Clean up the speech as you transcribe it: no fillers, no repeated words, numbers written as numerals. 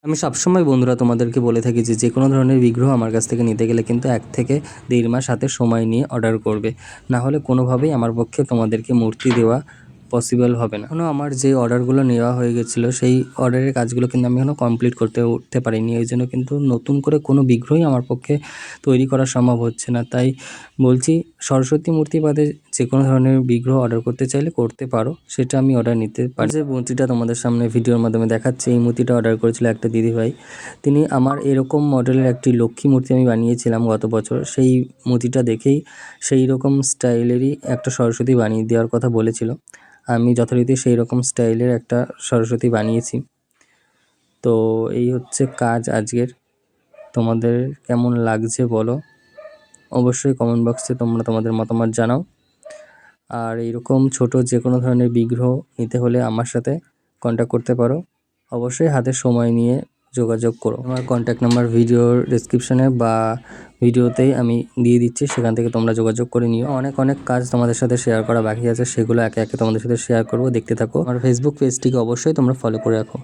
আমি সবসময় বন্ধুরা তোমাদেরকে বলে থাকি যে কোনো ধরনের বিগ্রহ আমার কাছ থেকে নিতে গেলে কিন্তু 1 থেকে 1.5 মাস হাতে সময় নিয়ে অর্ডার করবে। না হলে কোনোভাবেই আমার পক্ষে তোমাদেরকে মূর্তি দেওয়া পসিবল হবে না। এখনও আমার যে অর্ডারগুলো নেওয়া হয়ে গেছিলো সেই অর্ডারের কাজগুলো কিন্তু আমি এখনও কমপ্লিট করতে উঠতে পারিনি। ওই জন্য কিন্তু নতুন করে কোনো বিগ্রহই আমার পক্ষে তৈরি করা সম্ভব হচ্ছে না। তাই বলছি, সরস্বতী মূর্তি বাদে যে কোনো ধরনের বিগ্রহ অর্ডার করতে চাইলে করতে পারো, সেটা আমি অর্ডার নিতে পারি। যে মূর্তিটা তোমাদের সামনে ভিডিওর মাধ্যমে দেখাচ্ছি, এই মূর্তিটা অর্ডার করেছিল একটা দিদিভাই। তিনি আমার এরকম মডেলের একটি লক্ষ্মী মূর্তি আমি বানিয়েছিলাম গত বছর। সেই মূর্তিটা দেখেই সেই রকম স্টাইলেরই একটা সরস্বতী বানিয়ে দেওয়ার কথা বলেছিল। আমি যথারীতি সেই রকম স্টাইলের একটা সরস্বতী বানিয়েছি। তো এই হচ্ছে কাজ আজকের। তোমাদের কেমন লাগছে বলো, অবশ্যই কমেন্ট বক্সে তোমরা তোমাদের মতামত জানাও। আর এইরকম ছোট যে কোনো ধরনের বিগ্রহ নিতে হলে আমার সাথে কন্ট্যাক্ট করতে পারো। অবশ্যই হাতে সময় নিয়ে যোগাযোগ করো। আমার কন্ট্যাক্ট নাম্বার ভিডিওর ডেসক্রিপশনে বা ভিডিওতেই আমি দিয়ে দিচ্ছি, সেখান থেকে তোমরা যোগাযোগ করে নিও। অনেক কাজ তোমাদের সাথে শেয়ার করা বাকি আছে, সেগুলো একে একে তোমাদের সাথে শেয়ার করবো, দেখতে থাকো। আমার ফেসবুক পেজটিকে অবশ্যই তোমরা ফলো করে রাখো।